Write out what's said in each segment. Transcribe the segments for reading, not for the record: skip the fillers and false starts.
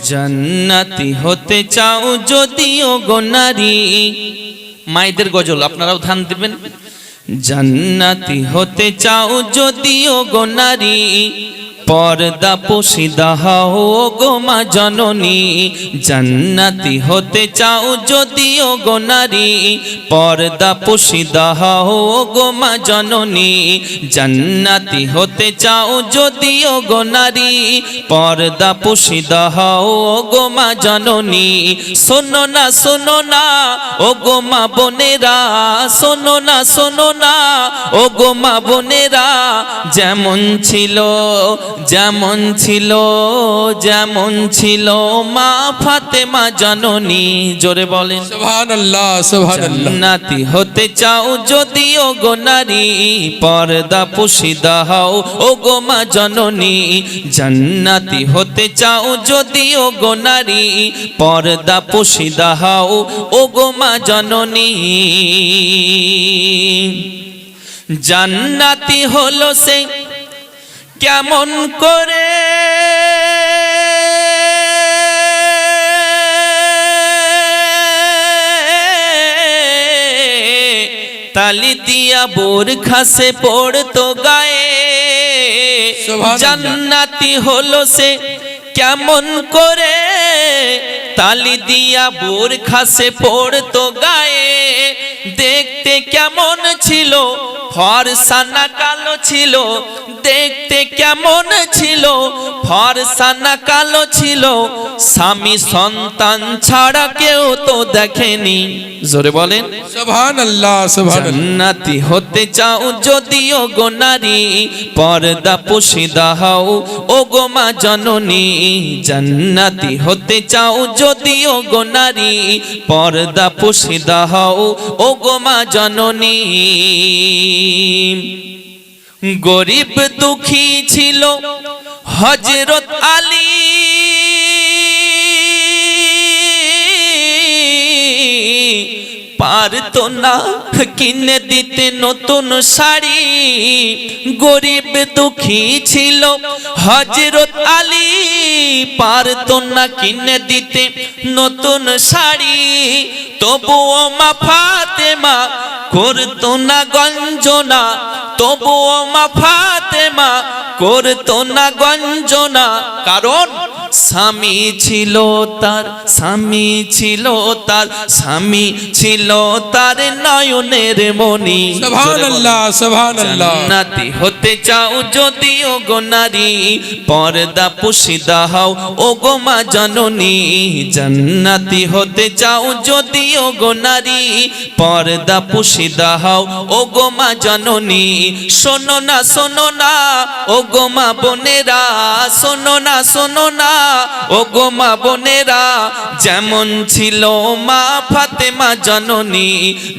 জান্নাতি হতে চাও যদিও গো নারী। মায়েদের গজল, আপনারাও ধ্যান দেবেন। জান্নাতি হতে চাও যদিও গো নারী, পর্দা পোশিদা হও গো মা জননী। জান্নাতি হতে চাও যদিও গো নারী, পর্দা পোশিদা হও গো মা জননী। জান্নাতি হতে চাও যদিও গো নারী, পর্দা পোশিদা হও গো মা জননী। শোনো না ও গো মা বোনেরা, শোনো না ও গো মা বোনেরা, যেমন ছিল মা ফাতেমা জননী। জোরে বলেন সুবহানাল্লাহ সুবহানাল্লাহ। জান্নাতি হতে চাও যদিও গো নারী, পর্দা পোশিদা হও ও গো মা জননী। জান্নাতি হতে চাও যদিও গো নারী, পর্দা পোশিদা হও ও গো মা জননী। জান্নাতি হলো সে কেমন করে, তালি দিয়া বোরখা সে পড়তো গায়ে। জান্নাতি হলো সে কেমন করে, তালি দিয়া বোরখা সে পড়তো গায়ে। দেখতে কেমন ছিল, ফর্সা না কালো ছিল, দেখতে কেমন ছিল, ফর্সা না কালো ছিল। স্বামী সন্তান ছাড়া কেউ তো দেখেনি। জোরে বলেন সুবহানাল্লাহ সুবহানাল্লাহ। জান্নাতি হতে চাও যদিও গো নারী, পর্দা পোশিদা হও ও গো মা জননী। জান্নাতি হতে চাও যদিও গো নারী, পর্দা পোশিদা হও ও গো মা জননী। গরিব দুঃখী ছিল হযরত আলী, পারতো না কিনে দিতে নতুন শাড়ি। গরিব দুঃখী ছিল হযরত আলী, পারতো না কিনে দিতে নতুন শাড়ি। তবুও মা ফাতেমা করতো না গঞ্জনা, তবুও মা ফাতেমা করতো না গঞ্জনা। কারণ স্বামী ছিল তার, স্বামী ছিল তার, স্বামী ছিল তার নয়নের মণি। সুবহানাল্লাহ সুবহানাল্লাহ। জান্নাতি হতে চাও যদিও গো নারী, পর্দা পোশিদা হও ও গো মা জননী। জান্নাতি হতে চাও যদিও গো নারী, পর্দা পোশিদা হও ও গো মা জননী। শোনো না ও গো মা বোনেরা, শোনো না ও গো মা বোনেরা, যেমন ছিল মা ফাতেমা জননী।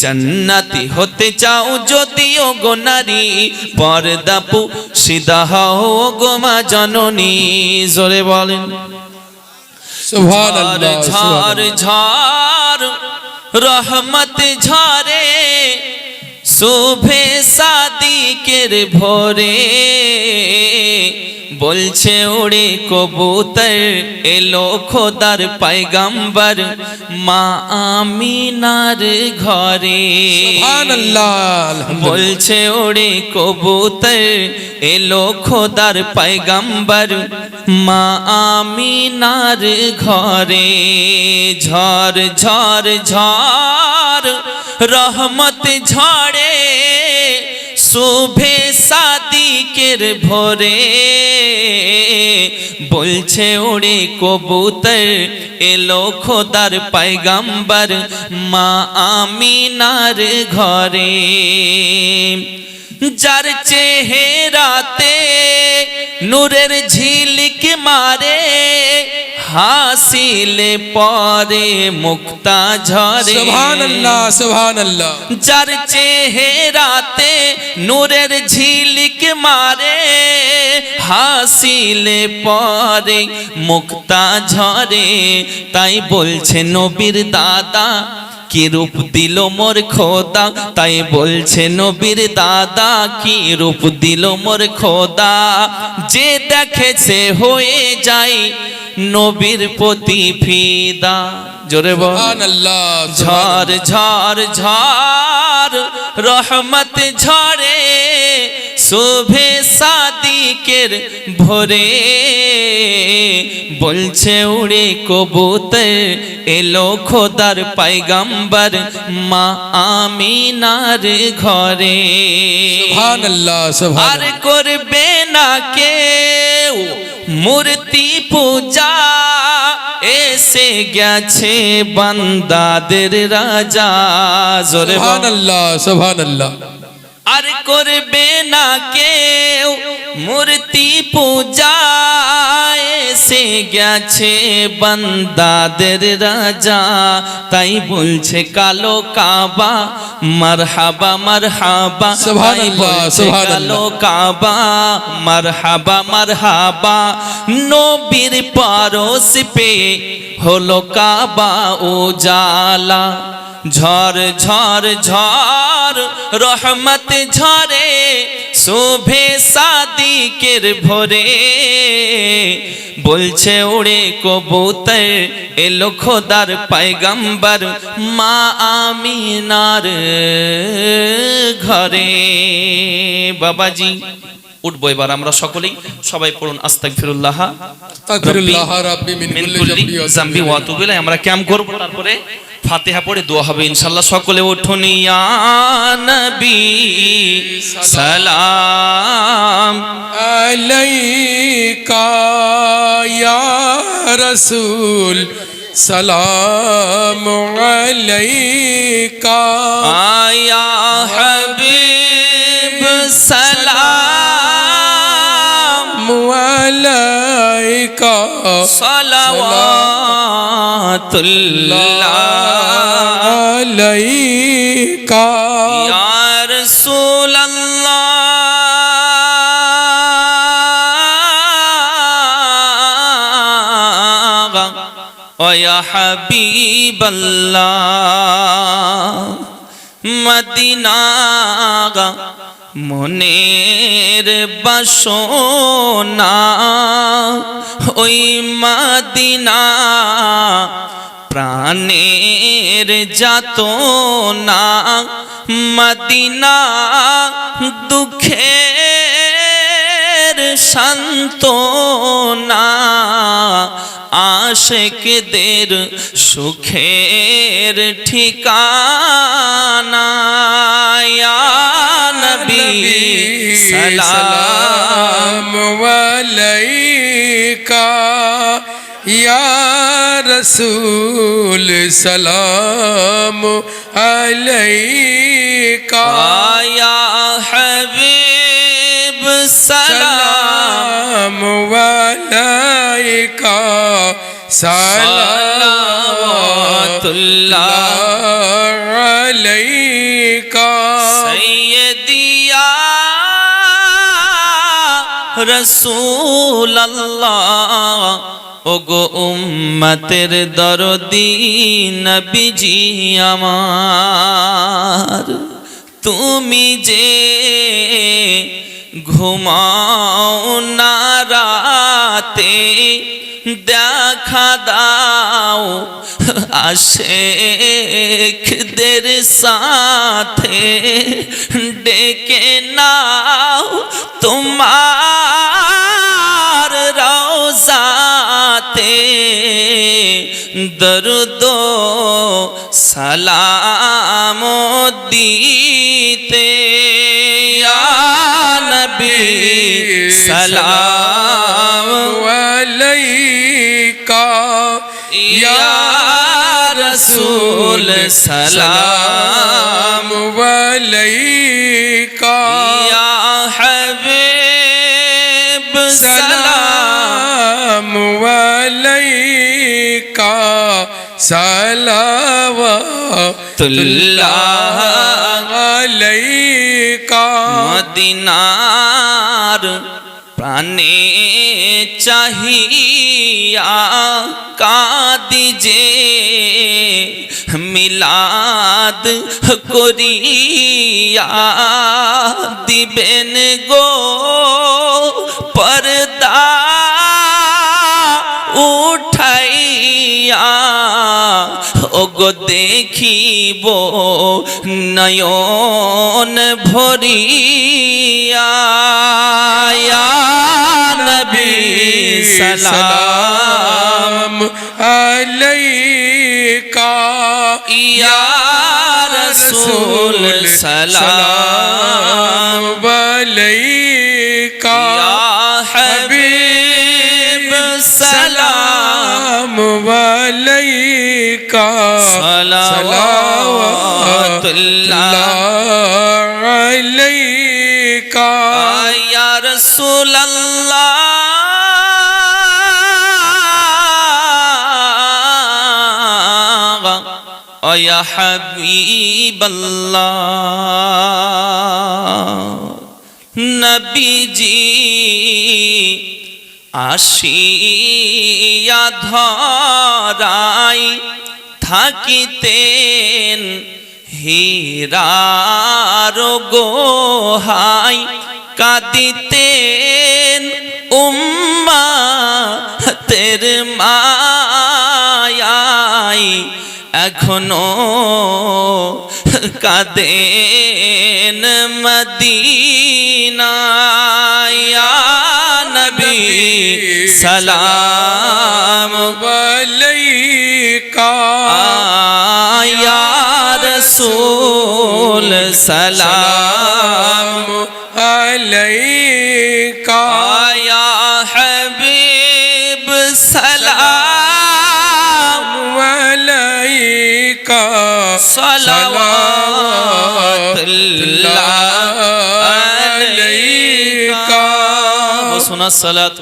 জান্নাতি হতে চাও যদিও গো নারী, পর্দা পোশিদা হও ও গো মা জননী। জোরে বলেন সুবহানাল্লাহ। ঝড় ঝড় রহমত ঝরে, শুভে সাদিকের ভোরে। বলছে ওড়ে কবুতর, এলো খোদার পয়গম্বর মা আমিনার ঘরে। সুবহানাল্লাহ। বলছে ওড়ে কবুতর, এলো খোদার পয়গম্বর মা আমিনার ঘরে। ঝড় ঝড় ঝড় রহমত ঝরে, শুভে সাদিকের ভোরে। বলছে ওড়ে কবুতর, এলো খোদার পয়গম্বর মা আমিনার ঘরে। যার চেহারাতে নূরের ঝিলিক মারে, হাসিলে পরে মুক্তা ঝরে। সুবহানাল্লাহ সুবহানাল্লাহ। যার চেহারাতে নূরের ঝিলিক মারে, হাসিলে পরে মুক্তা ঝরে। তাই বলছে নবীর দাদা, কি রূপ দিল মোর খোদা। তাই বলছে নবীর দাদা, কি রূপ দিল মোর খোদা। যে দেখেছে হয়ে যায় নবীর প্রতি ফিদা। জোরে বল সুবহানাল্লাহ ঝড় ঝড় ঝড় রহমত ঝরে শোভে সাদিকের ভোরে বলছে উড়ে কবুতর এলো খোদার পয়গম্বর মা আমিনার ঘরে। সুবহানাল্লাহ আর সুবহানাল্লাহ করবে না কেউ মূর্তি পূজা এসে গেছে বান্দাদের রাজা। জোরে বল সুবহানাল্লাহ সুবহানাল্লাহ আর করবে না কেউ মূর্তি পূজা এসে গেছে বান্দাদের রাজা। তাই বলছে কালো কাবা মারহাবা মারহাবা। সুবহানাল্লাহ, তাই বলছে সুবহানাল্লাহ। কালো কাবা মারহাবা মারহাবা। নবীর পরশ পে হলো কাবা উজালা। ঝড় ঝড় ঝড় রহমত ঝরে শোভে সাদিকের ভোরে বলছে উড়ে কবুতর এলো খোদার পয়গম্বর মা আমিনার ঘরে। বাবাজি উঠবো এবার আমরা সকলেই, সবাই পড়ুন আস্তাগফিরুল্লাহ আস্তাগফিরুল্লাহ রাব্বি মিন মিন কুল্লি কুল্লি জামবি ওয়া আতুবু ইলাইহি। আমরা ক্যাম্প করব, তারপরে ফাতিহা পড়ে দোয়া হবে ইনশাআল্লাহ। সকলে উঠুন। ইয়া নবী সালাম আলাইকা ইয়া রাসূল সালাম আলাইকা আয়া হাবিব সালাম আলাইকা সালাওয়াতুল্লাহ আলাইকা ইয়া রাসূলাল্লাহ ওয়া ইয়া হাবিবাল্লাহ। মদিনা মনের বাসনা ওই মদিনা প্রাণের যাতনা। মদিনা দুঃখের সান্ত্বনা আশিকদের সুখের ঠিকানা। ইয়া নবী সালাম আলাইকা ইয়া রাসূল সালাম আলাইকা ইয়া হাবিব সালাম আলাইকা সালাওয়াতুল্লাহ আলাইকা সাইয়্যিদি ইয়া রাসূলুল্লাহ। ওগো উম্মতের দরদি নবীজি আমার, তুমি যে ঘুমাও না রাতে দেখা দাও আশিকদের সাথে ডেকে নাও তোমার রওজাতে দরুদ সালাম দিতে। ইয়া নবী সালাম আলাইকা ইয়া রাসূল সালাম আলাইকা ইয়া হাবিব সালাম আলাইকা সালাওয়াতুল্লাহ আলাইকা। মদিনার প্রাণে চাহিয়া কাঁদি যে মিলাদ করিয়া দিবেন গো পর্দা উঠ চাহিয়া ওগো দেখিব নয়ন ভরিয়া ইয়া নবী সালাম আলাইকা ইয়া রাসূল সালাম আলাইকা ইয়া হাবিব সালাম আলাইকা সালাওয়াতুল্লাহ আলাইকা ইয়া রাসূলুল্লাহ ইয়া হাবিবাল্লাহ নবীজি আসিয়া ধরাই থাকিতেন হীরার গোহাই কাঁদিতেন উম্মতের মায়াই এখনো কাঁদেন মদিনায় ইয়া নবী সালাম আলাইকা ইয়া রাসূল সালাম আলাইকা ইয়া হাবিব সালাম আলাইকা সালাওয়াতুল্লাহ আলাইকা ওয়া সুন্নাত সালাত